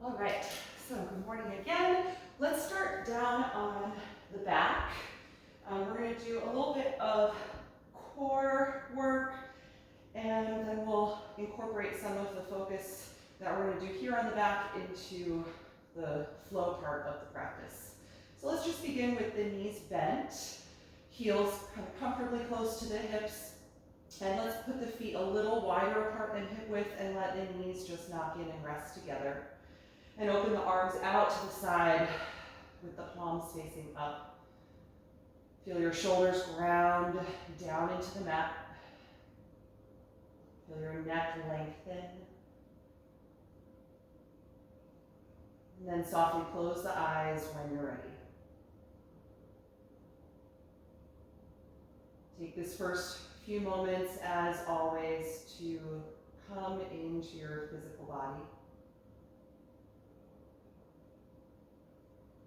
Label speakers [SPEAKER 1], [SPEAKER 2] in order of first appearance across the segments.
[SPEAKER 1] All right, so good morning again. Let's start down on the back. We're going to do a little bit of core work, and then we'll incorporate some of the focus that we're going to do here on the back into the flow part of the practice. So let's just begin with the knees bent, heels kind of comfortably close to the hips, and let's put the feet a little wider apart than hip width and let the knees just knock in and rest together. And open the arms out to the side with the palms facing up. Feel your shoulders ground down into the mat. Feel your neck lengthen. And then softly close the eyes when you're ready. Take this first few moments, as always, to come into your physical body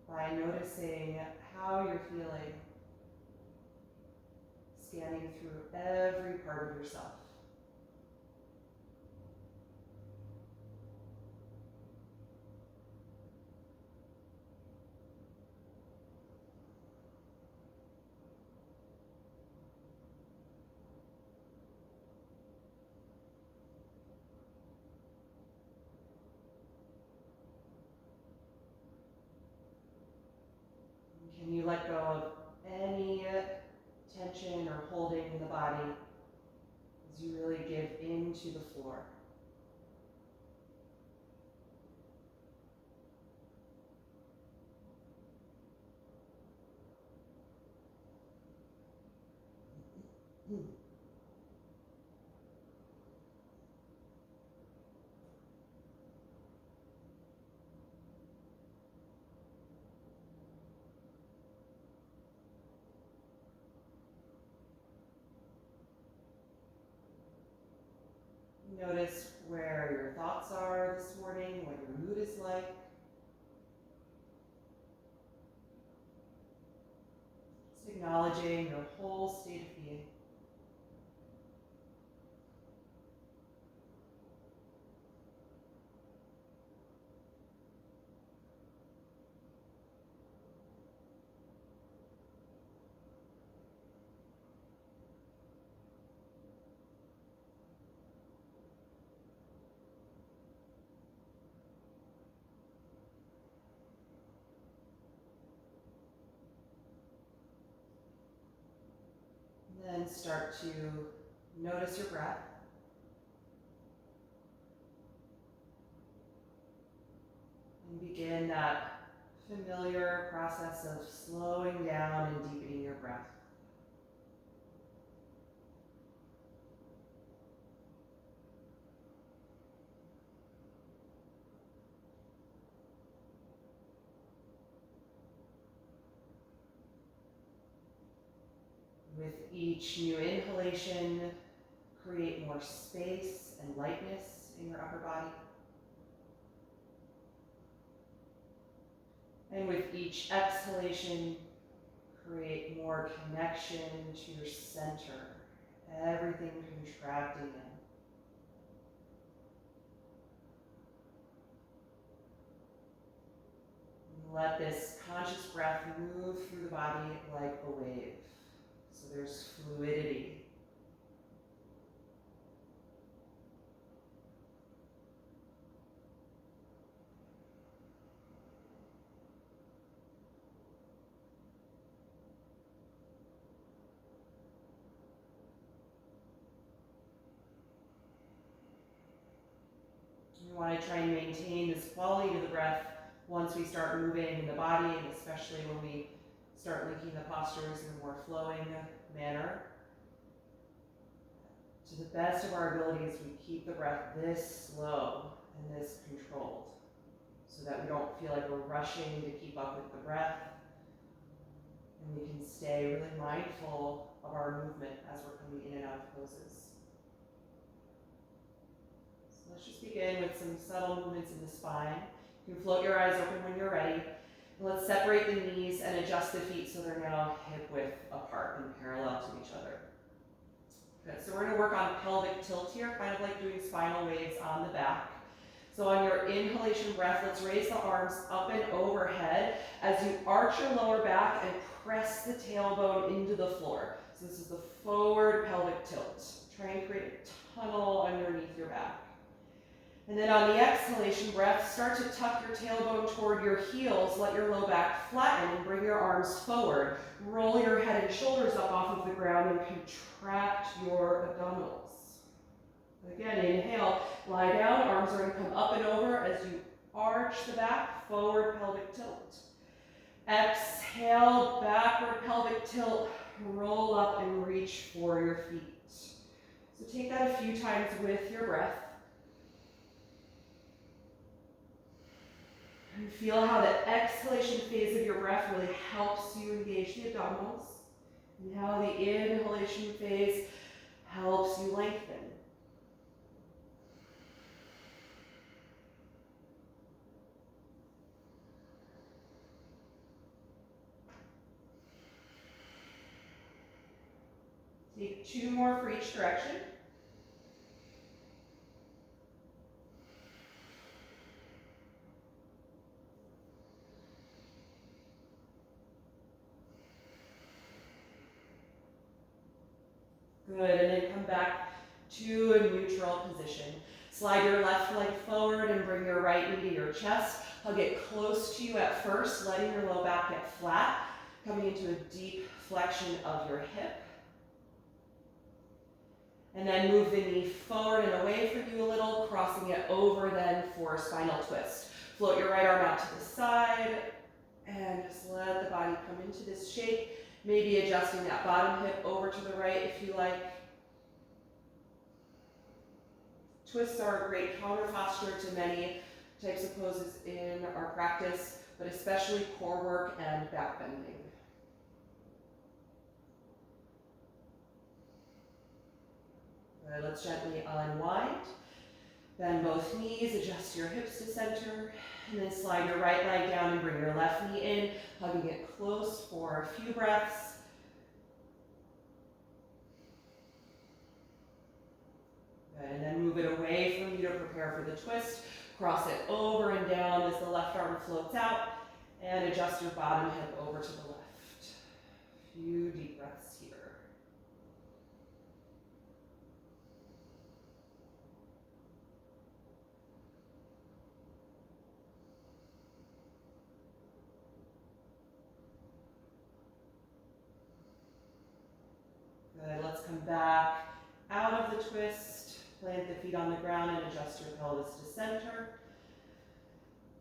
[SPEAKER 1] by noticing how you're feeling, scanning through every part of yourself. Can you let go of any tension or holding in the body as you really give into the floor? Notice where your thoughts are this morning, what your mood is like. Just acknowledging your whole state of being. Then start to notice your breath. And begin that familiar process of slowing down and deepening your breath. With each new inhalation, create more space and lightness in your upper body. And with each exhalation, create more connection to your center, everything contracting in. And let this conscious breath move through the body like a wave. So there's fluidity. We want to try and maintain this quality to the breath once we start moving in the body, and especially when we start linking the postures in a more flowing manner. To the best of our abilities, we keep the breath this slow and this controlled so that we don't feel like we're rushing to keep up with the breath, and we can stay really mindful of our movement as we're coming in and out of poses. Let's just begin with some subtle movements in the spine. You can float your eyes open when you're ready. Let's separate the knees and adjust the feet so they're now hip width apart and parallel to each other. Good, so we're going to work on pelvic tilt here, kind of like doing spinal waves on the back. So on your inhalation breath, let's raise the arms up and overhead as you arch your lower back and press the tailbone into the floor. So this is the forward pelvic tilt. Try and create a tunnel underneath your back. And then on the exhalation breath, start to tuck your tailbone toward your heels. Let your low back flatten and bring your arms forward. Roll your head and shoulders up off of the ground and contract your abdominals. Again, inhale, lie down, arms are going to come up and over as you arch the back, forward pelvic tilt. Exhale, backward pelvic tilt, roll up and reach for your feet. So take that a few times with your breath. And feel how the exhalation phase of your breath really helps you engage the abdominals, and how the inhalation phase helps you lengthen. Take 2 more for each direction. Good, and then come back to a neutral position. Slide your left leg forward and bring your right knee to your chest. Hug it close to you at first, letting your low back get flat, coming into a deep flexion of your hip. And then move the knee forward and away from you a little, crossing it over then for a spinal twist. Float your right arm out to the side and just let the body come into this shape. Maybe adjusting that bottom hip over to the right if you like. Twists are a great counter posture to many types of poses in our practice, but especially core work and back bending. Good, let's gently unwind. Bend both knees, adjust your hips to center, and then slide your right leg down and bring your left knee in, hugging it close for a few breaths. Good, and then move it away from you to prepare for the twist. Cross it over and down as the left arm floats out, and adjust your bottom hip over to the left. A few deep breaths here. Good, let's come back out of the twist, plant the feet on the ground and adjust your pelvis to center.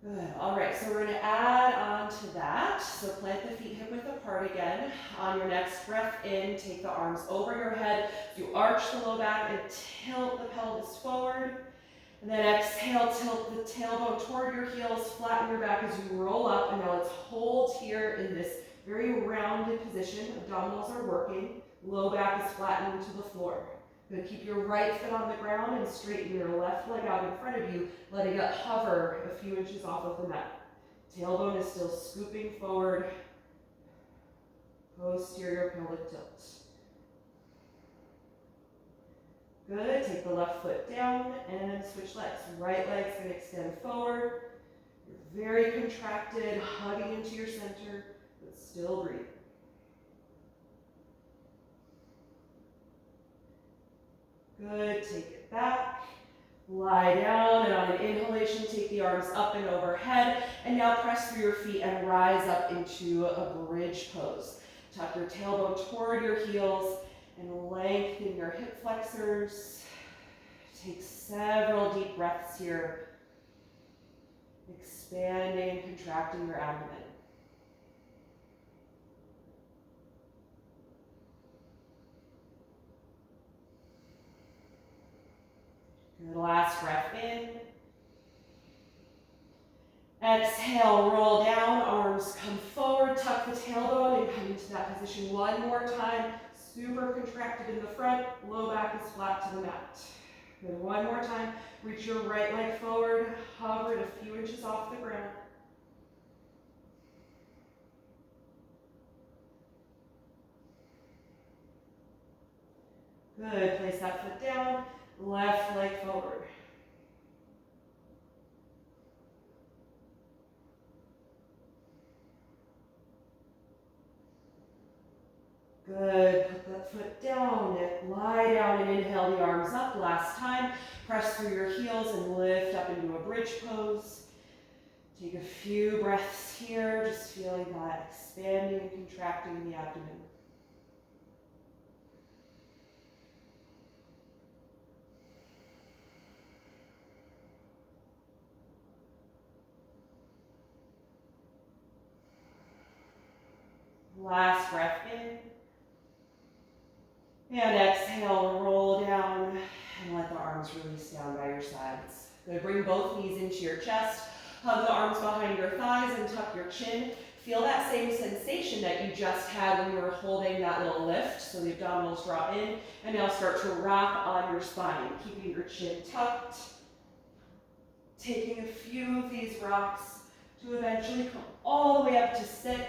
[SPEAKER 1] Good, all right, so we're gonna add on to that. So plant the feet hip width apart again. On your next breath in, take the arms over your head. You arch the low back and tilt the pelvis forward. And then exhale, tilt the tailbone toward your heels, flatten your back as you roll up. And now let's hold here in this very rounded position. Abdominals are working. Low back is flattening to the floor. Good. Keep your right foot on the ground and straighten your left leg out in front of you, letting it hover a few inches off of the mat. Tailbone is still scooping forward. Posterior pelvic tilt. Good. Take the left foot down and switch legs. Right leg's going to extend forward. You're very contracted, hugging into your center, but still breathing. Good, take it back, lie down, and on an inhalation, take the arms up and overhead, and now press through your feet and rise up into a bridge pose. Tuck your tailbone toward your heels and lengthen your hip flexors. Take several deep breaths here, expanding and contracting your abdomen. Good, last breath in. Exhale, roll down, arms come forward, tuck the tailbone and come into that position one more time. Super contracted in the front, low back is flat to the mat. Good, one more time, reach your right leg forward, hover it a few inches off the ground. Good, place that foot down, left leg forward. Good, put that foot down, lie down and inhale the arms up. Last time, press through your heels and lift up into a bridge pose. Take a few breaths here, just feeling that expanding and contracting in the abdomen. Last breath in. And exhale, roll down and let the arms release down by your sides. Good, bring both knees into your chest. Hug the arms behind your thighs and tuck your chin. Feel that same sensation that you just had when you were holding that little lift. So the abdominals draw in and now start to rock on your spine, keeping your chin tucked. Taking a few of these rocks to eventually come all the way up to sit.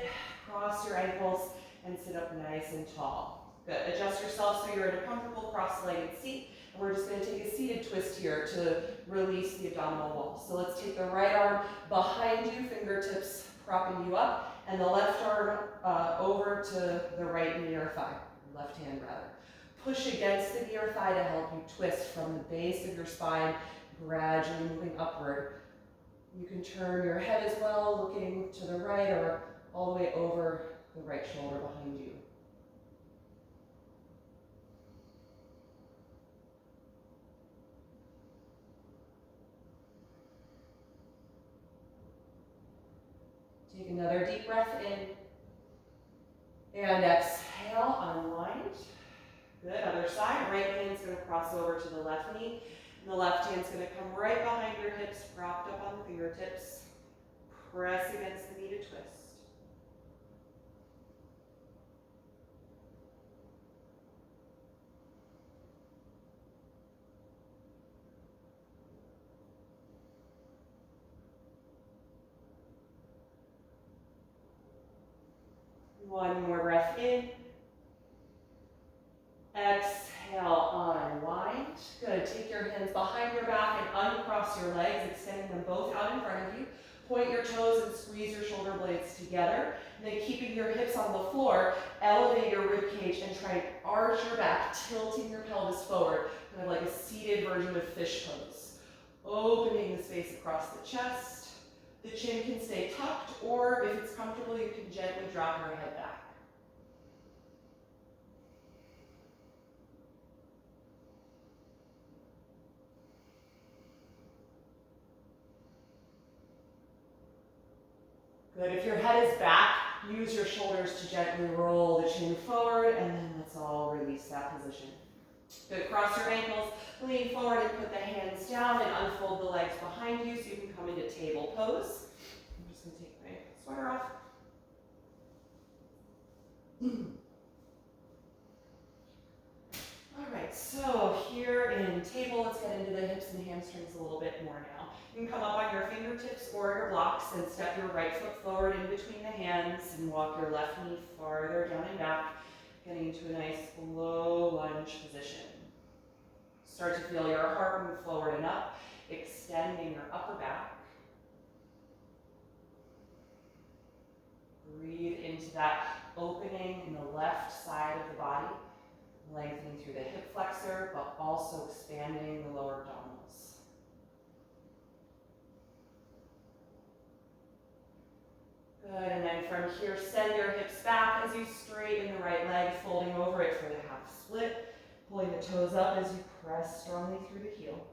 [SPEAKER 1] Cross your ankles and sit up nice and tall. Good. Adjust yourself so you're in a comfortable cross-legged seat. And we're just going to take a seated twist here to release the abdominal wall. So let's take the right arm behind you, fingertips propping you up, and the left arm over to the right knee or thigh, left hand rather. Push against the knee or thigh to help you twist from the base of your spine, gradually moving upward. You can turn your head as well, looking to the right or all the way over the right shoulder behind you. Take another deep breath in. And exhale, unwind. Good, other side. Right hand's going to cross over to the left knee. And the left hand's going to come right behind your hips, propped up on the fingertips. Press against the knee to twist. One more breath in. Exhale, unwind. Good. Take your hands behind your back and uncross your legs, extending them both out in front of you. Point your toes and squeeze your shoulder blades together. And then keeping your hips on the floor, elevate your rib cage and try and arch your back, tilting your pelvis forward, kind of like a seated version of fish pose. Opening the space across the chest. The chin can stay tucked, or if it's comfortable, you can gently drop your head back. Good. If your head is back, use your shoulders to gently roll the chin forward, and then let's all release that position. Good. Cross your ankles, lean forward and put the hands down and unfold the legs behind you so you can come into table pose. I'm just going to take my sweater off. All right, so here in table, let's get into the hips and hamstrings a little bit more now. You can come up on your fingertips or your blocks and step your right foot forward in between the hands and walk your left knee farther down and back, getting into a nice low lunge position. Start to feel your heart move forward and up, extending your upper back. Breathe into that opening in the left side of the body, lengthening through the hip flexor, but also expanding the lower abdominals. Good, and then from here, send your hips back as you straighten the right leg, folding over it for the half split, pulling the toes up as you press strongly through the heel.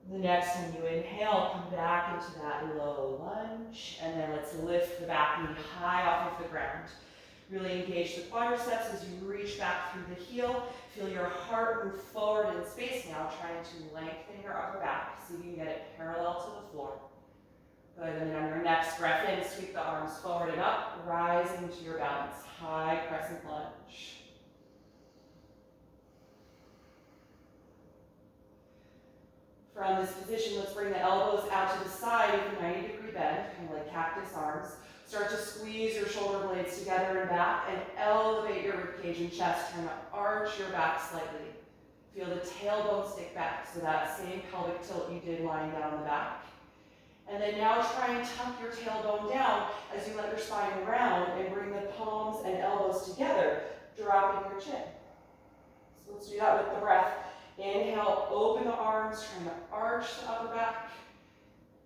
[SPEAKER 1] The next time you inhale, come back into that low lunge, and then let's lift the back knee high off of the ground. Really engage the quadriceps as you reach back through the heel. Feel your heart move forward in space now, trying to lengthen your upper back so you can get it parallel to the floor. Good, and then on your next breath in, sweep the arms forward and up, rising to your balance. High crescent lunge. From this position, let's bring the elbows out to the side with a 90-degree bend, kind of like cactus arms. Start to squeeze your shoulder blades together and back and elevate your ribcage and chest. Trying to arch your back slightly. Feel the tailbone stick back, so that same pelvic tilt you did lying down the back. And then now try and tuck your tailbone down as you let your spine round and bring the palms and elbows together, dropping your chin. So let's do that with the breath. Inhale, open the arms, trying to arch the upper back.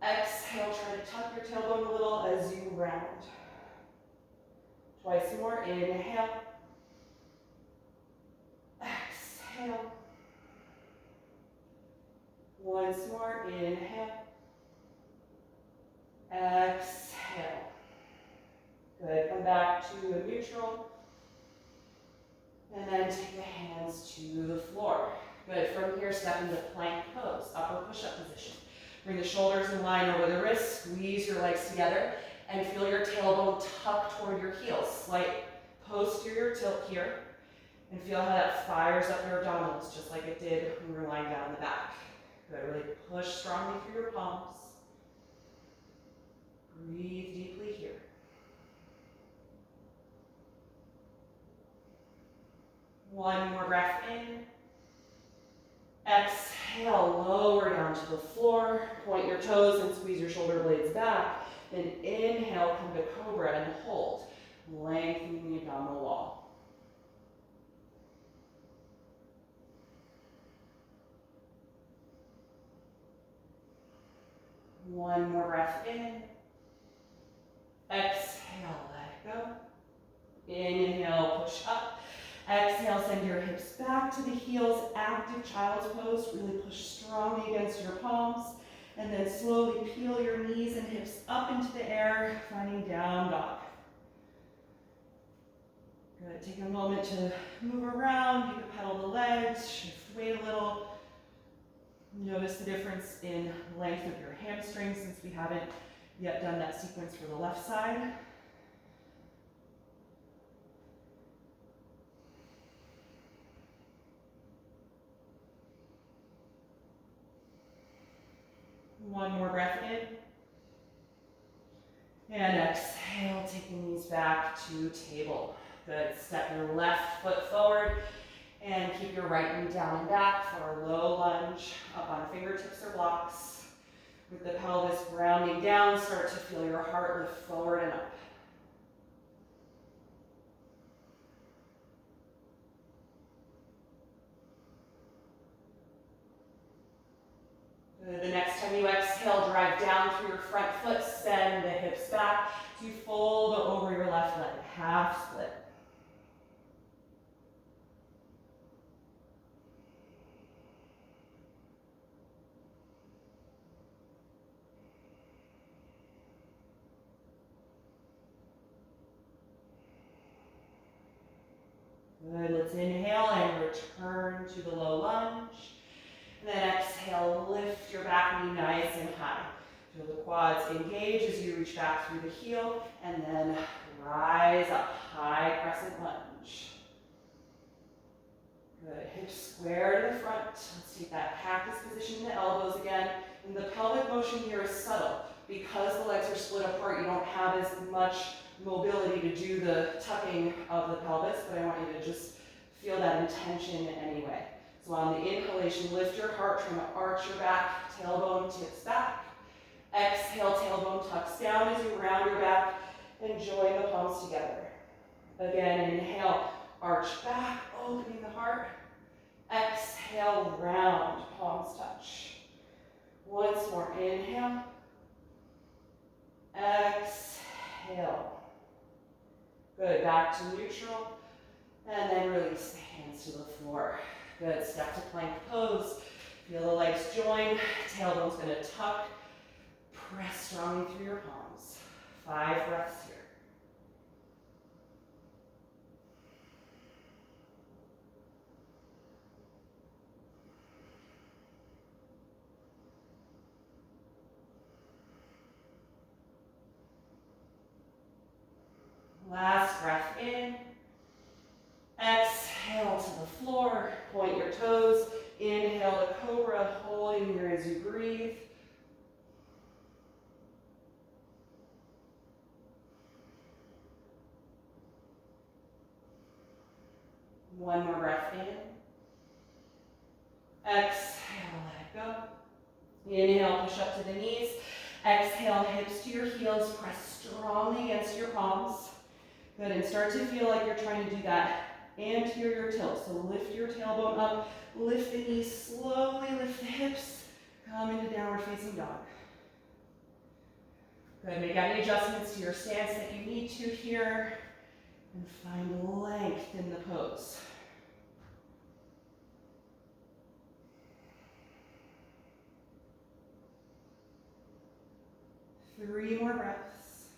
[SPEAKER 1] Exhale, try to tuck your tailbone a little as you round. Twice more, inhale. Exhale. Once more, inhale. Exhale. Good, come back to a neutral. And then take the hands to the floor. Good, from here, step into plank pose, upper push-up position. Bring the shoulders in line over the wrists, squeeze your legs together, and feel your tailbone tuck toward your heels. Slight posterior tilt here, and feel how that fires up your abdominals, just like it did when we were lying down in the back. Good, really push strongly through your palms. Breathe deeply here. One more breath in. Exhale, lower down to the floor. Point your toes and squeeze your shoulder blades back. Then inhale, come to cobra and hold. Lengthening the abdominal wall. One more breath in. Exhale, let go. Inhale, push up. Exhale, send your hips back to the heels, active child's pose. Really push strongly against your palms. And then slowly peel your knees and hips up into the air, finding down dog. Good, take a moment to move around. You can pedal the legs, shift weight a little. Notice the difference in length of your hamstrings since we haven't yet done that sequence for the left side. One more breath in. And exhale, take the knees back to table. Good, step your left foot forward and keep your right knee down and back for a low lunge, up on fingertips or blocks. With the pelvis grounding down, start to feel your heart lift forward and up. Good. The next time you exhale, drive down through your front foot, send the hips back to fold over your left leg, half split. Good, let's inhale and return to the low lunge. And then exhale, lift your back knee nice and high. Feel the quads engage as you reach back through the heel, and then rise up, high crescent lunge. Good, hips square to the front. Let's take that cactus position in the elbows again. And the pelvic motion here is subtle. Because the legs are split apart, you don't have as much mobility to do the tucking of the pelvis, but I want you to just feel that intention anyway. So on the inhalation, lift your heart, trying to arch your back, tailbone tips back. Exhale, tailbone tucks down as you round your back and join the palms together. Again, inhale, arch back, opening the heart. Exhale, round, palms touch. Once more, inhale. Exhale. Good, back to neutral. And then release the hands to the floor. Good, step to plank pose. Feel the legs join. Tailbone's gonna tuck. Press strongly through your palms. 5 breaths here. Last breath in. Exhale to the floor. Point your toes. Inhale to cobra, holding here as you breathe. One more breath in. Exhale, let it go. Inhale, push up to the knees. Exhale, hips to your heels. Press strongly against your palms. Good, and start to feel like you're trying to do that anterior tilt. So lift your tailbone up, lift the knees, slowly lift the hips. Come into downward facing dog. Good, make any adjustments to your stance that you need to here. And find length in the pose. Three more breaths.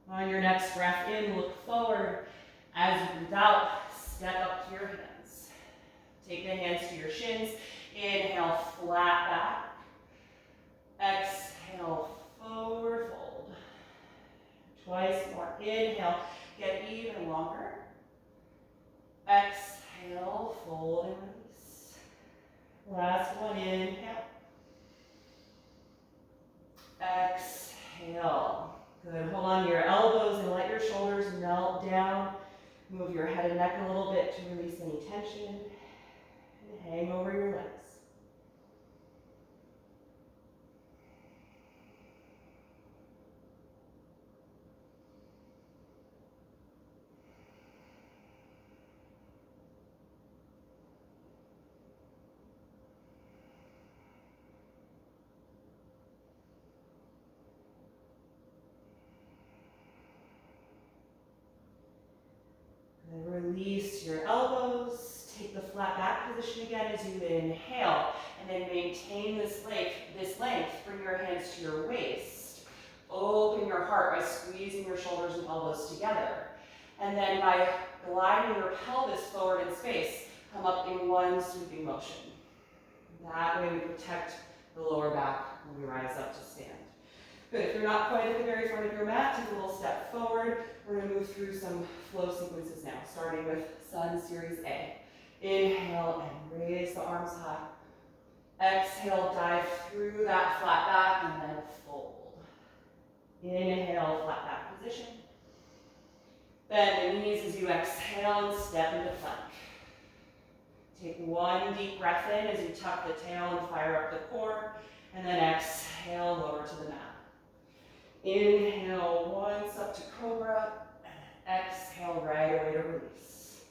[SPEAKER 1] On your next breath in, look forward. As you breathe out, step up to your hands. Take the hands to your shins. Inhale, flat back. Exhale, forward fold. Twice more. Inhale, get even longer. Exhale, fold and release. Last one, inhale. Exhale. Good, hold on to your elbows and let your shoulders melt down. Move your head and neck a little bit to release any tension. And hang over your legs. Release your elbows, take the flat back position again as you inhale, and then maintain this length, bring your hands to your waist. Open your heart by squeezing your shoulders and elbows together. And then by gliding your pelvis forward in space, come up in one sweeping motion. That way we protect the lower back when we rise up to stand. Good, if you're not quite at the very front of your mat, take a little step forward. We're gonna move through some flow sequences now, starting with Sun Series A. Inhale and raise the arms high. Exhale, dive through that flat back and then fold. Inhale, flat back position. Bend the knees as you exhale and step into plank. Take one deep breath in as you tuck the tail and fire up the core, and then exhale, lower to the mat. Inhale once up to cobra, and exhale right away to release.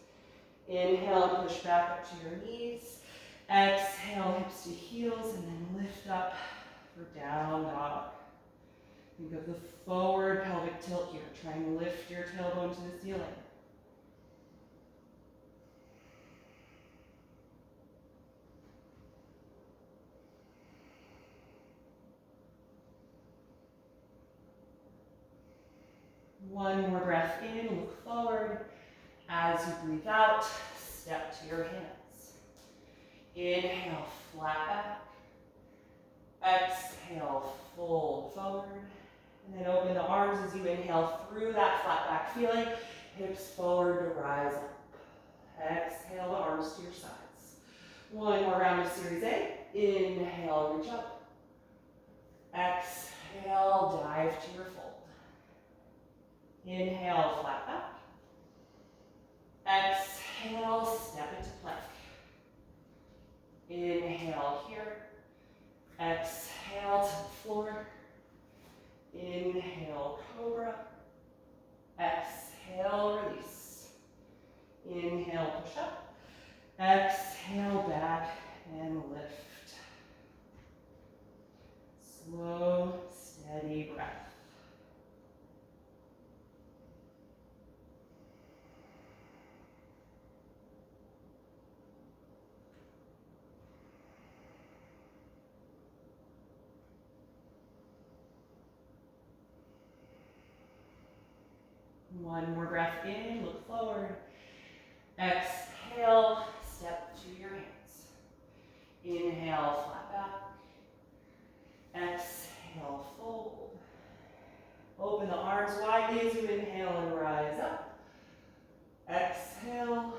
[SPEAKER 1] Inhale and push back up to your knees. Exhale, hips to heels, and then lift up for down dog. Think of the forward pelvic tilt here. Try and lift your tailbone to the ceiling. One more breath in, look forward. As you breathe out, step to your hands. Inhale, flat back. Exhale, fold forward. And then open the arms as you inhale through that flat back feeling. Hips forward to rise up. Exhale, the arms to your sides. One more round of Series A. Inhale, reach up. Exhale, dive to your fold. Inhale, flat back. Exhale, step into plank. Inhale here. Exhale to the floor. Inhale, cobra. Exhale, release. Inhale, push up. Exhale, back and lift. Slow, steady breath. One more breath in, look forward. Exhale, step to your hands. Inhale, flat back. Exhale, fold. Open the arms widely as you inhale and rise up. Exhale,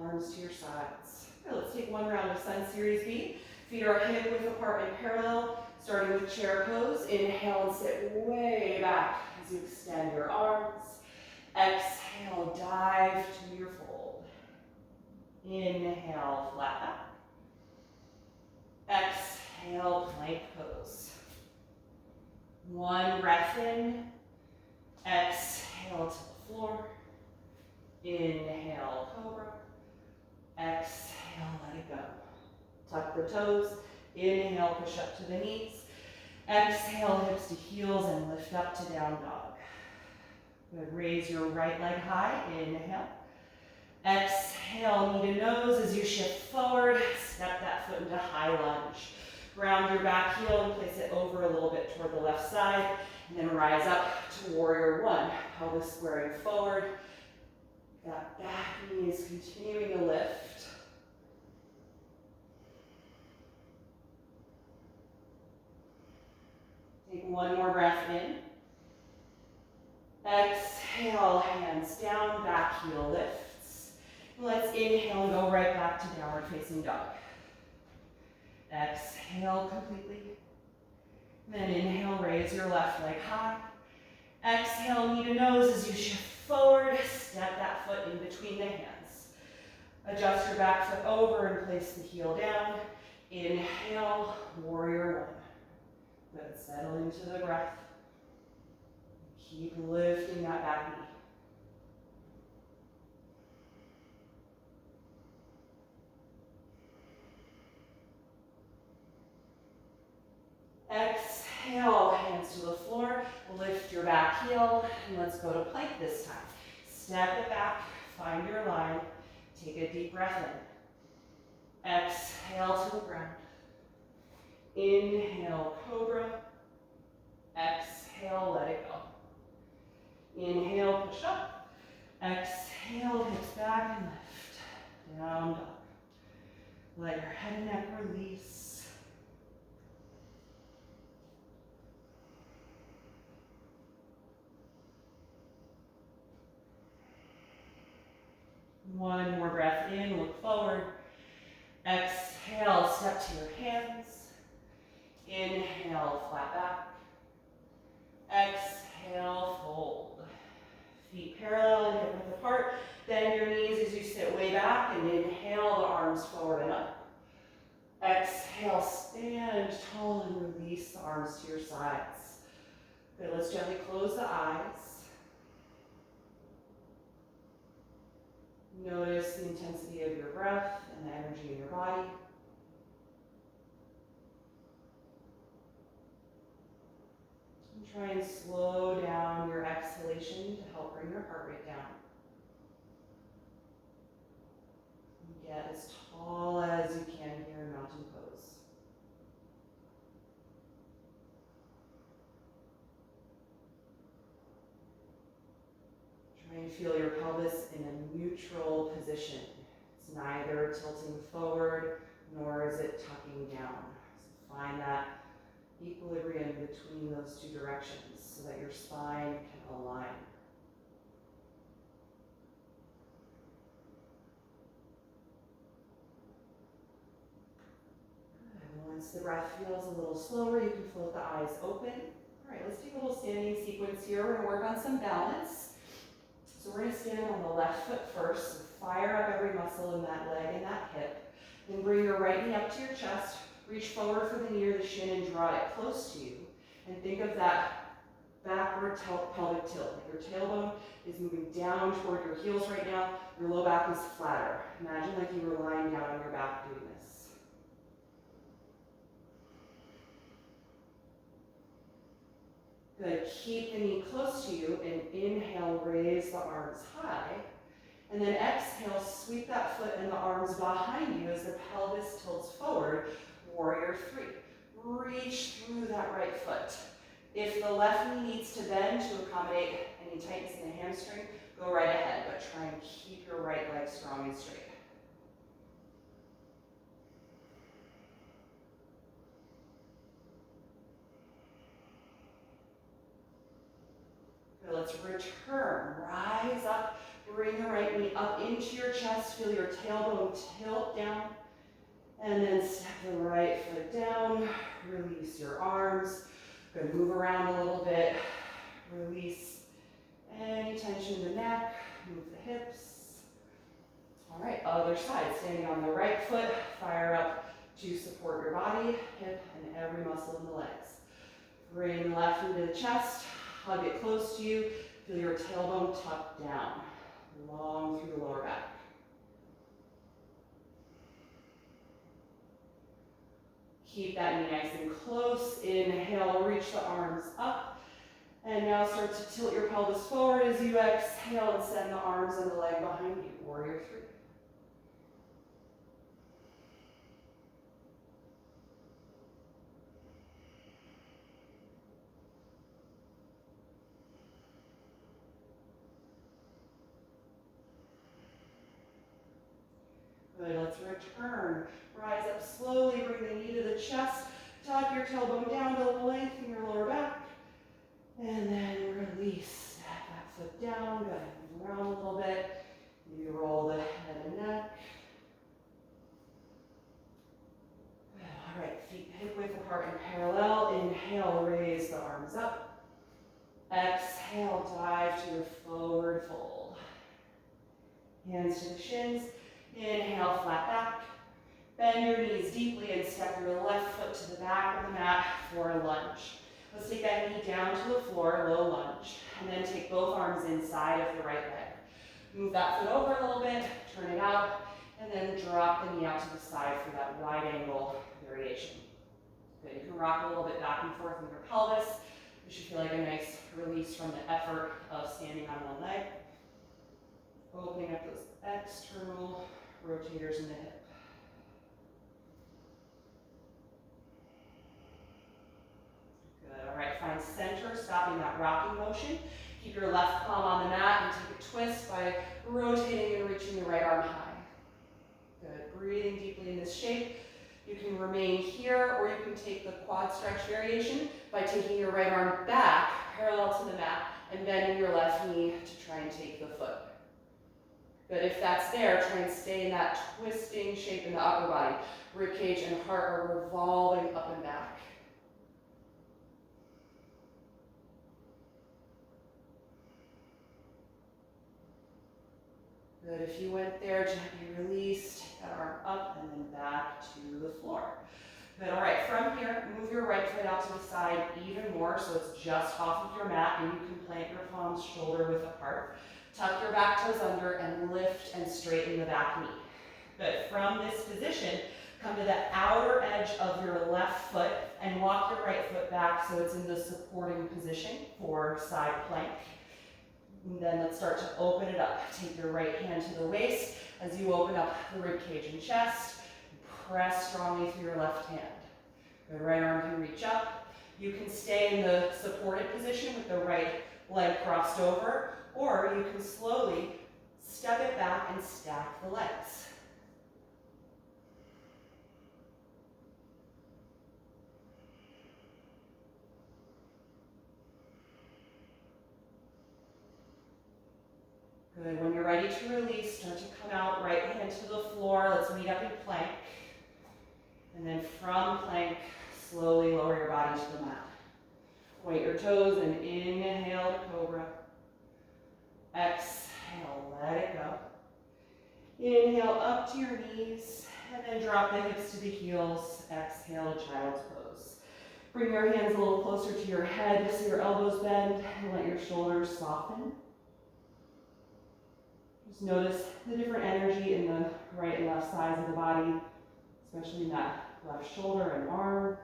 [SPEAKER 1] arms to your sides. Okay, let's take one round of Sun Series B. Feet are hip width apart and parallel. starting with chair pose. Inhale and sit way back as you extend your arms. Exhale, dive to your fold. Inhale, flat back. Exhale, plank pose. One breath in. Exhale to the floor. Inhale, cobra. Exhale, let it go. Tuck the toes. Inhale, push up to the knees. Exhale, hips to heels and lift up to down dog. Good. Raise your right leg high. Inhale. Exhale, knee to nose as you shift forward. Step that foot into high lunge. Ground your back heel and place it over a little bit toward the left side. And then rise up to warrior one. Pelvis squaring forward. That back knee is continuing to lift. Take one more breath in. Exhale, hands down, back heel lifts. Let's inhale and go right back to downward facing dog. Exhale completely. Then inhale, raise your left leg high. Exhale, knee to nose as you shift forward. Step that foot in between the hands. Adjust your back foot over and place the heel down. Inhale, warrior one. Good. Settle into the breath. Keep lifting that back knee. Exhale, hands to the floor. Lift your back heel, and let's go to plank this time. Step it back, find your line. Take a deep breath in. Exhale to the ground. Inhale, cobra. Exhale, let it go. Inhale, push up. Exhale, hips back and lift. Down dog. Let your head and neck release. One more breath in, look forward. Exhale, step to your hands. Inhale, flat back. Exhale, fold. Feet parallel and hip width apart. Bend your knees as you sit way back and inhale the arms forward and up. Exhale, stand tall and release the arms to your sides. Good, let's gently close the eyes. Notice the intensity of your breath and the energy in your body. And try and slow down your exhalation to help bring your heart rate down. And get as tall as you can here in mountain pose. Try and feel your pelvis in a neutral position. It's neither tilting forward nor is it tucking down. So find that equilibrium between those two directions so that your spine can align. Good. Once the breath feels a little slower, you can float the eyes open. All right, let's take a little standing sequence here. We're going to work on some balance. So we're going to stand on the left foot first. So fire up every muscle in that leg and that hip. Then bring your right knee up to your chest. Reach forward for the knee or the shin and draw it close to you. And think of that backward pelvic tilt. Like your tailbone is moving down toward your heels right now. Your low back is flatter. Imagine like you were lying down on your back doing this. Good. Keep the knee close to you and inhale, raise the arms high. And then exhale, sweep that foot and the arms behind you as the pelvis tilts forward. Warrior three. Reach through that right foot. If the left knee needs to bend to accommodate any tightness in the hamstring, go right ahead, but try and keep your right leg strong and straight. Good, let's return. Rise up, bring the right knee up into your chest, feel your tailbone tilt down. And then step the right foot down, release your arms. Good, move around a little bit. Release any tension in the neck. Move the hips. All right, other side. Standing on the right foot, fire up to support your body, hip, and every muscle in the legs. Bring the left knee to the chest, hug it close to you. Feel your tailbone tuck down, long through the lower back. Keep that knee nice and close. Inhale, reach the arms up. And now start to tilt your pelvis forward as you exhale and send the arms and the leg behind you. Warrior three. Good, let's return. Rise up slowly, bring the knee to the chest. Tuck your tailbone down to lengthen your lower back. And then release. Step that foot down. Go ahead and move around a little bit. Maybe roll the head and neck. Good. All right, feet hip width apart and parallel. Inhale, raise the arms up. Exhale, dive to your forward fold. Hands to the shins. Inhale, flat back. Bend your knees deeply and step your left foot to the back of the mat for a lunge. Let's take that knee down to the floor, low lunge, and then take both arms inside of the right leg. Move that foot over a little bit, turn it out, and then drop the knee out to the side for that wide angle variation. Good, you can rock a little bit back and forth in your pelvis. You should feel like a nice release from the effort of standing on one leg. Opening up those external rotators in the hip. Good, all right, find center, stopping that rocking motion. Keep your left palm on the mat and take a twist by rotating and reaching the right arm high. Good, breathing deeply in this shape. You can remain here, or you can take the quad stretch variation by taking your right arm back, parallel to the mat, and bending your left knee to try and take the foot. But if that's there, try and stay in that twisting shape in the upper body. Ribcage and heart are revolving up and back. Good, if you went there, gently release, take that arm up and then back to the floor. Good, all right, from here, move your right foot out to the side even more so it's just off of your mat, and you can plant your palms shoulder width apart. Tuck your back toes under and lift and straighten the back knee. Good, from this position, come to the outer edge of your left foot and walk your right foot back so it's in the supporting position for side plank. And then let's start to open it up. Take your right hand to the waist as you open up the rib cage and chest. Press strongly through your left hand. The right arm can reach up. You can stay in the supported position with the right leg crossed over, or you can slowly step it back and stack the legs. Good, when you're ready to release, start to come out, right hand to the floor. Let's meet up in plank. And then from plank, slowly lower your body to the mat. Point your toes and inhale to cobra. Exhale, let it go. Inhale up to your knees, and then drop the hips to the heels. Exhale, child's pose. Bring your hands a little closer to your head so your elbows bend, and let your shoulders soften. Just notice the different energy in the right and left sides of the body, especially in that left shoulder and arm.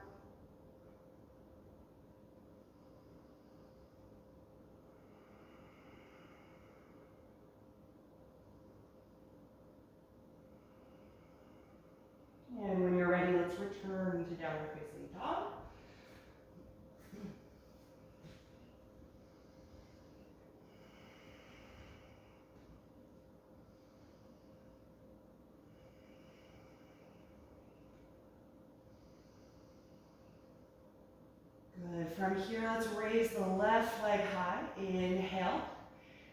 [SPEAKER 1] And when you're ready, let's return to downward facing dog. Good. From here, let's raise the left leg high. Inhale.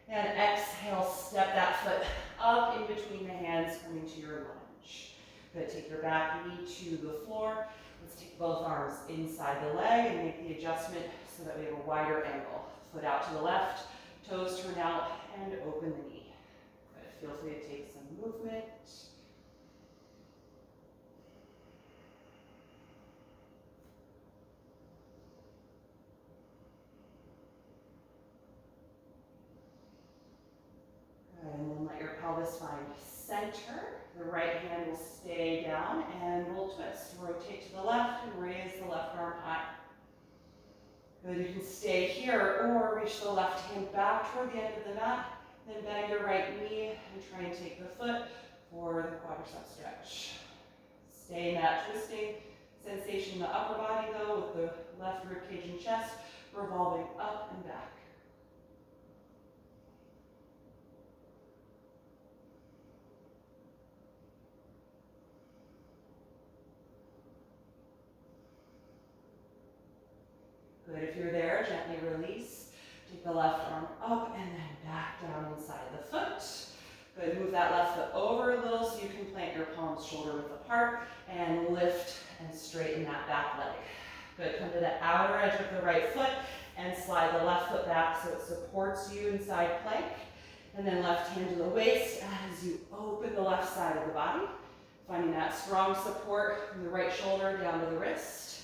[SPEAKER 1] And exhale, step that foot up in between the hands, coming to your lunge. Good. Take your back knee to the floor. Let's take both arms inside the leg and make the adjustment so that we have a wider angle. Foot out to the left, toes turn out, and open the knee. Good. Feel free to take some movement. Good. And then let your pelvis find center. The right hand will stay down, and we'll twist. Rotate to the left and raise the left arm high. Good, you can stay here or reach the left hand back toward the end of the mat, then bend your right knee and try and take the foot for the quadricep stretch. Stay in that twisting sensation in the upper body though, with the left ribcage and chest revolving up and back. Good, if you're there, gently release. Take the left arm up and then back down inside the foot. Good, move that left foot over a little so you can plant your palms shoulder width apart and lift and straighten that back leg. Good, come to the outer edge of the right foot and slide the left foot back so it supports you inside plank. And then left hand to the waist as you open the left side of the body, finding that strong support from the right shoulder down to the wrist.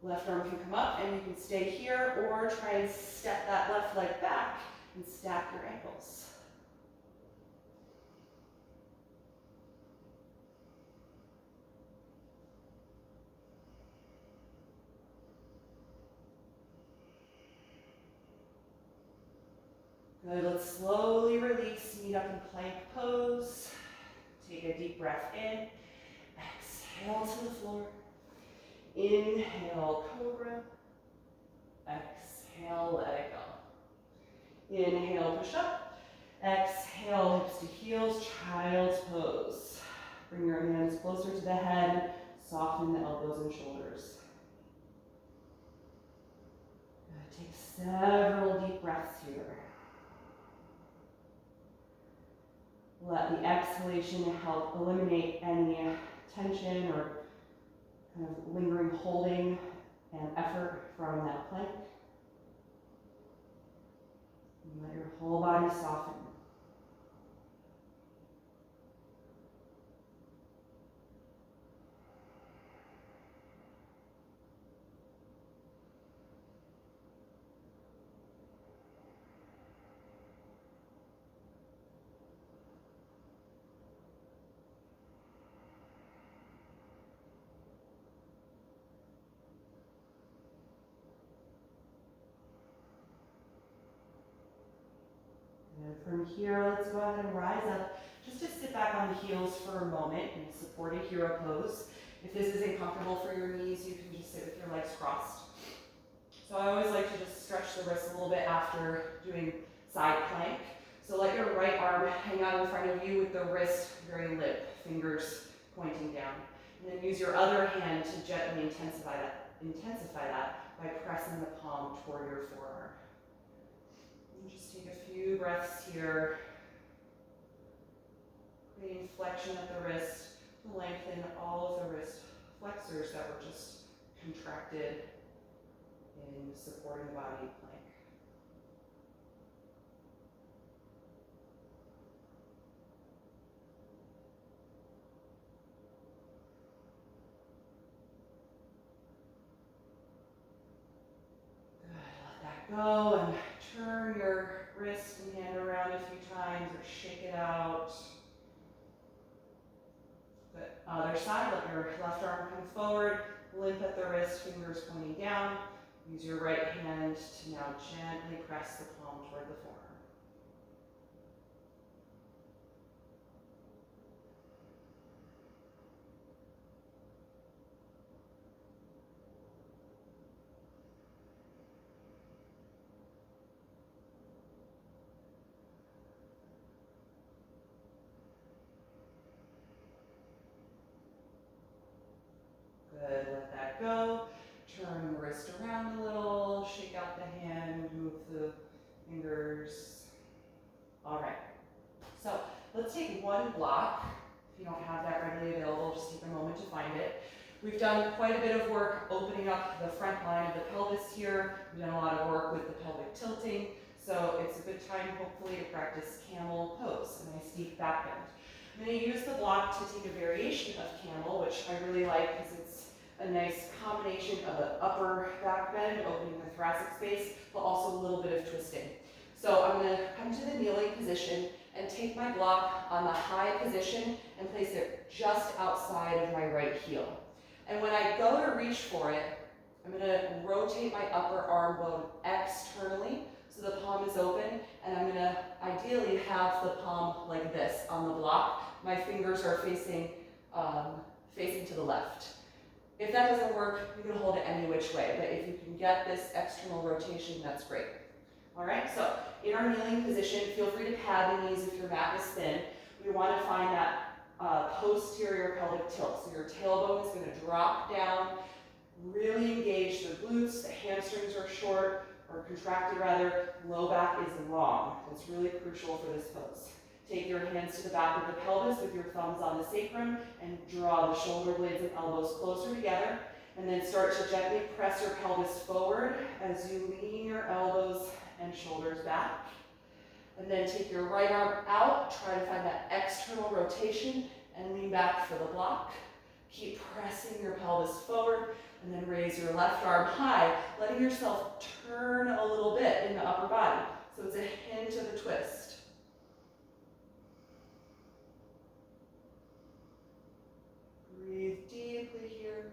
[SPEAKER 1] Left arm can come up and you can stay here or try and step that left leg back and stack your ankles. Good, let's slowly release, meet up in plank pose. Take a deep breath in, exhale to the floor. Inhale, cobra. Exhale, let it go. Inhale, push up. Exhale, hips to heels, child's pose. Bring your hands closer to the head, soften the elbows and shoulders. Good. Take several deep breaths here. Let the exhalation help eliminate any tension or kind of lingering holding and effort from that plank. And let your whole body soften. From here, let's go ahead and rise up. Just to sit back on the heels for a moment in supported hero pose. If this isn't comfortable for your knees, you can just sit with your legs crossed. So I always like to just stretch the wrists a little bit after doing side plank. So let your right arm hang out in front of you with the wrist very limp, fingers pointing down. And then use your other hand to gently intensify that by pressing the palm toward your forearm. Just take a few breaths here, creating flexion at the wrist to lengthen all of the wrist flexors that were just contracted in supporting the body plank. Good, let that go and turn your wrist and hand around a few times or shake it out. Good. Other side, let your left arm come forward, limp at the wrist, fingers pointing down. Use your right hand to now gently press the palm toward the forearm. Good, let that go. Turn the wrist around a little, shake out the hand, move the fingers. All right, so let's take one block. If you don't have that readily available, just take a moment to find it. We've done quite a bit of work opening up the front line of the pelvis here. We've done a lot of work with the pelvic tilting. So it's a good time, hopefully, to practice camel pose, a nice deep back bend. I'm going to use the block to take a variation of camel, which I really like because it's a nice combination of an upper back bend, opening the thoracic space, but also a little bit of twisting. So I'm going to come to the kneeling position and take my block on the high position and place it just outside of my right heel. And when I go to reach for it, I'm going to rotate my upper arm bone externally so the palm is open, and I'm going to ideally have the palm like this on the block. My fingers are facing to the left. If that doesn't work, you can hold it any which way, but if you can get this external rotation, that's great. All right, so in our kneeling position, feel free to pad the knees if your mat is thin. We want to find that posterior pelvic tilt. So your tailbone is going to drop down, really engage the glutes, the hamstrings are short, or contracted rather, low back is long. That's really crucial for this pose. Take your hands to the back of the pelvis with your thumbs on the sacrum and draw the shoulder blades and elbows closer together. And then start to gently press your pelvis forward as you lean your elbows and shoulders back. And then take your right arm out, try to find that external rotation and lean back for the block. Keep pressing your pelvis forward and then raise your left arm high, letting yourself turn a little bit in the upper body. So it's a hint of a twist. Breathe deeply here.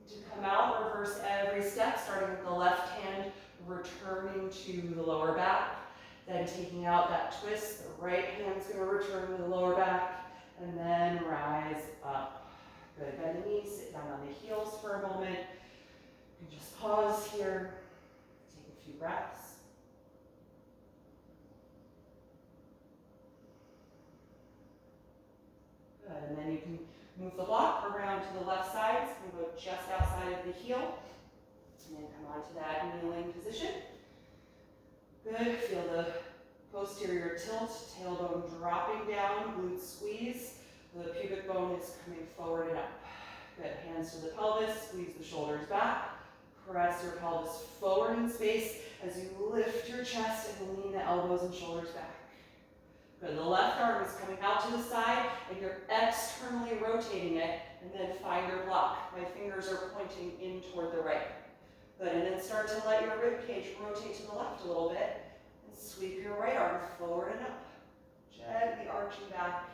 [SPEAKER 1] To come out, reverse every step, starting with the left hand, returning to the lower back, then taking out that twist, the right hand's going to return to the lower back, and then rise up. Good, bend the knees, sit down on the heels for a moment. You can just pause here, take a few breaths. Good, and then you can move the block around to the left side. It's going to go just outside of the heel. And then come onto that kneeling position. Good, feel the posterior tilt, tailbone dropping down, glutes squeeze. The pubic bone is coming forward and up. Good, hands to the pelvis, squeeze the shoulders back. Press your pelvis forward in space as you lift your chest and lean the elbows and shoulders back. Good, the left arm is coming out to the side and you're externally rotating it, and then find your block. My fingers are pointing in toward the right. Good, and then start to let your rib cage rotate to the left a little bit and sweep your right arm forward and up. Gently arching back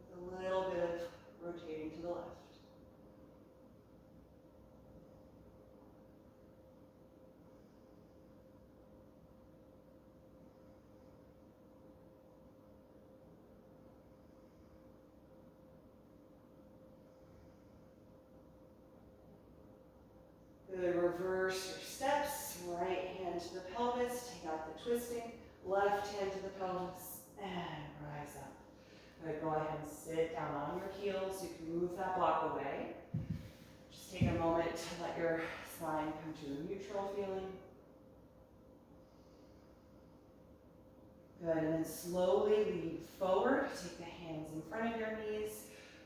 [SPEAKER 1] with a little bit of rotating to the left. Good, reverse your steps, right hand to the pelvis, take out the twisting, left hand to the pelvis, and rise up. Good, go ahead and sit down on your heels. You can move that block away. Just take a moment to let your spine come to a neutral feeling. Good, and then slowly lean forward, take the hands in front of your knees,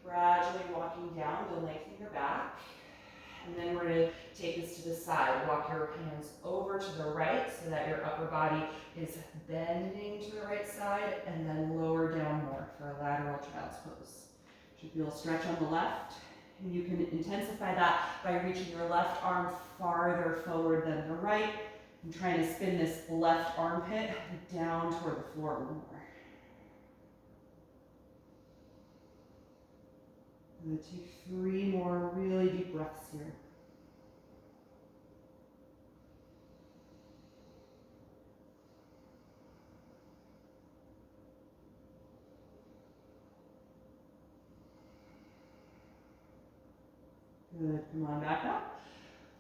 [SPEAKER 1] gradually walking down to lengthen your back. And then we're going to take this to the side. Walk your hands over to the right so that your upper body is bending to the right side, and then lower down more for a lateral child's pose. You feel a stretch on the left, and you can intensify that by reaching your left arm farther forward than the right and trying to spin this left armpit down toward the floor more. I'm going to take 3 more really deep breaths here. Good, come on back up.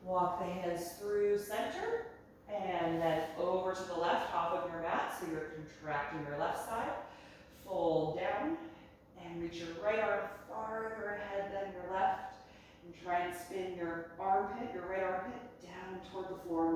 [SPEAKER 1] Walk the hands through center and then over to the left, top of your mat, so you're contracting your left side. Fold down and reach your right arm farther ahead than your left. And try and spin your armpit, your right armpit, down toward the floor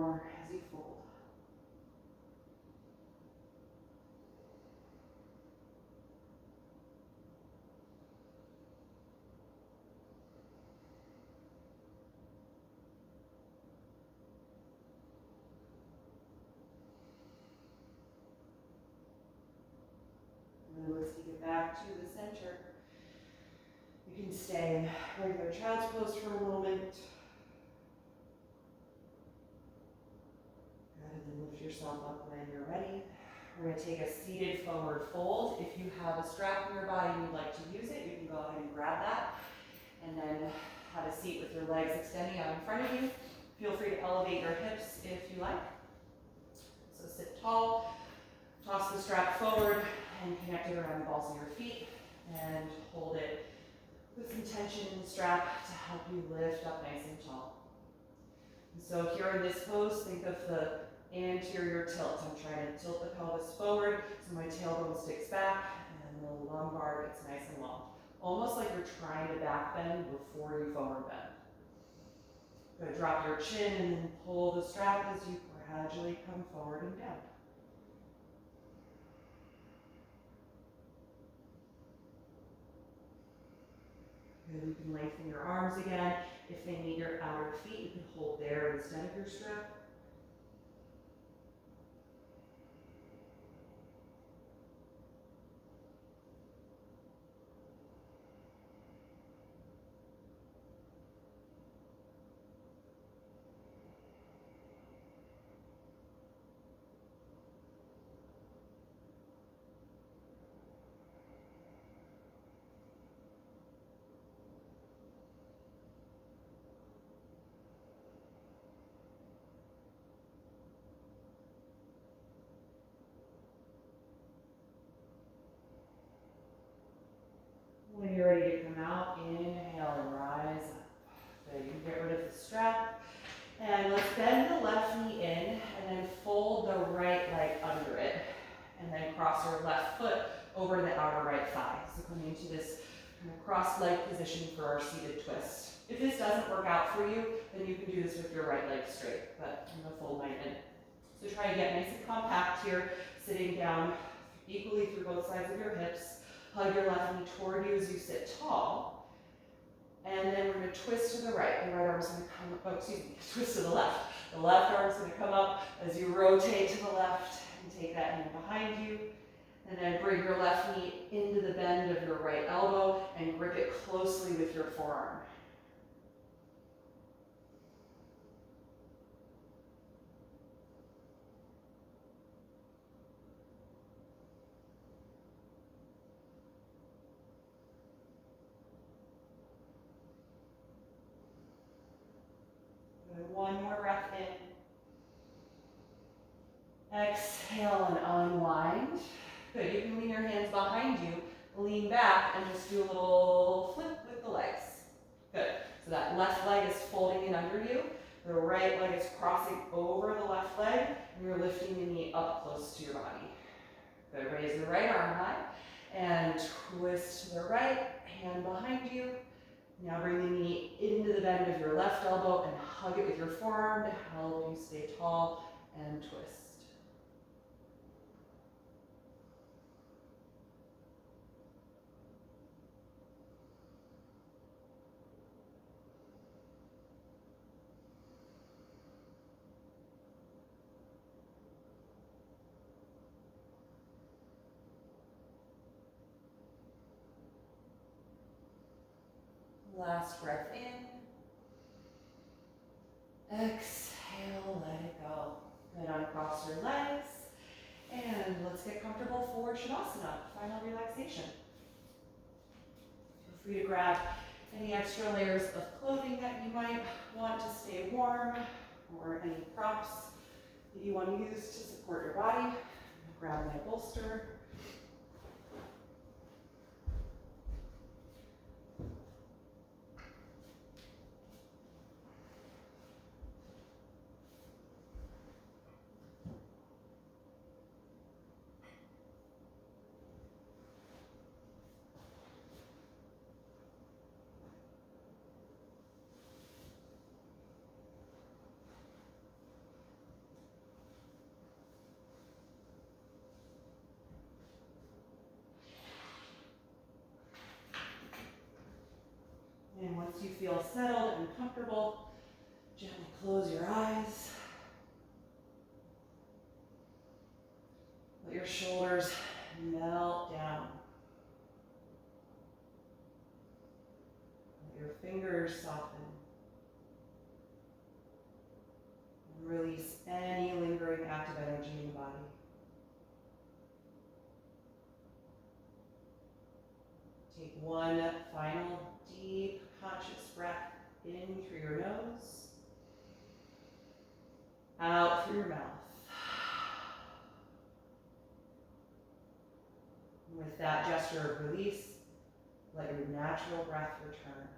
[SPEAKER 1] stay in regular child's pose for a moment. Good, and then lift yourself up when you're ready. We're going to take a seated forward fold. If you have a strap in your body and you'd like to use it, you can go ahead and grab that. And then have a seat with your legs extending out in front of you. Feel free to elevate your hips if you like. So sit tall, toss the strap forward, and connect it around the balls of your feet. And hold it with some tension in the strap to help you lift up nice and tall. And so here in this pose, think of the anterior tilt. I'm trying to tilt the pelvis forward so my tailbone sticks back and the lumbar gets nice and long. Almost like you're trying to back bend before you forward bend. Good, drop your chin and then pull the strap as you gradually come forward and down. Good, you can lengthen your arms again. If they need your outer feet, you can hold there instead of your strap. When you're ready to come out, inhale and rise up. Good, you can get rid of the strap. And let's bend the left knee in and then fold the right leg under it. And then cross your left foot over the outer right thigh. So coming into this kind of cross-leg position for our seated twist. If this doesn't work out for you, then you can do this with your right leg straight, but I'm gonna fold mine in. So try to get nice and compact here, sitting down equally through both sides of your hips. Hug your left knee toward you as you sit tall. And then we're going to twist to the right. The right arm's going to come up, twist to the left. The left arm's going to come up as you rotate to the left and take that hand behind you. And then bring your left knee into the bend of your right elbow and grip it closely with your forearm. One more breath in. Exhale and unwind. Good, you can lean your hands behind you, lean back, and just do a little flip with the legs. Good, so that left leg is folding in under you. The right leg is crossing over the left leg, and you're lifting the knee up close to your body. Good, raise the right arm high, and twist to the right, hand behind you. Now bring the knee into the bend of your left elbow and hug it with your forearm to help you stay tall and twist. Last breath in. Exhale, let it go. Good, uncross your legs. And let's get comfortable for Shavasana, final relaxation. Feel free to grab any extra layers of clothing that you might want to stay warm, or any props that you want to use to support your body. Grab my bolster. And once you feel settled and comfortable, gently close your eyes. Let your shoulders melt down. shoulders soften. And release any lingering active energy in the body. Take one final deep conscious breath in through your nose, out through your mouth. And with that gesture of release, let your natural breath return.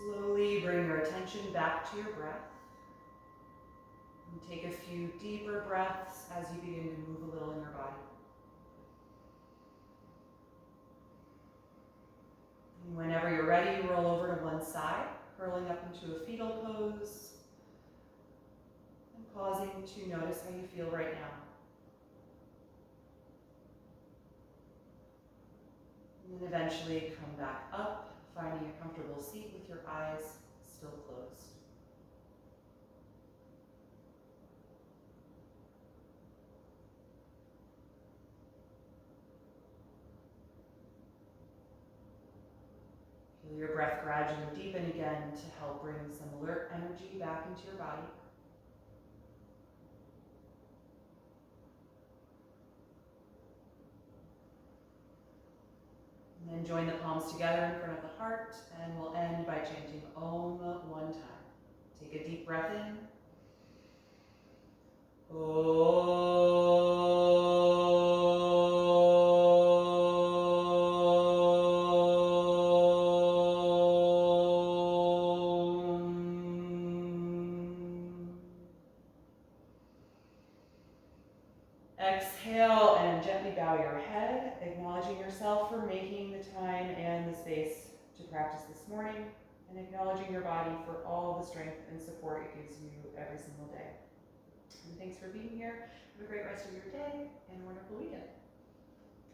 [SPEAKER 1] Slowly bring your attention back to your breath. And take a few deeper breaths as you begin to move a little in your body. And whenever you're ready, roll over to one side, curling up into a fetal pose, and pausing to notice how you feel right now. And eventually come back up, finding a comfortable seat with your eyes still closed. Feel your breath gradually deepen again to help bring some alert energy back into your body. And then join the palms together in front of the heart, and we'll end by chanting Om one time. Take a deep breath in. Exhale and gently bow your head, acknowledging yourself for making the time and the space to practice this morning, and acknowledging your body for all the strength and support it gives you every single day. And thanks for being here. Have a great rest of your day and a wonderful weekend.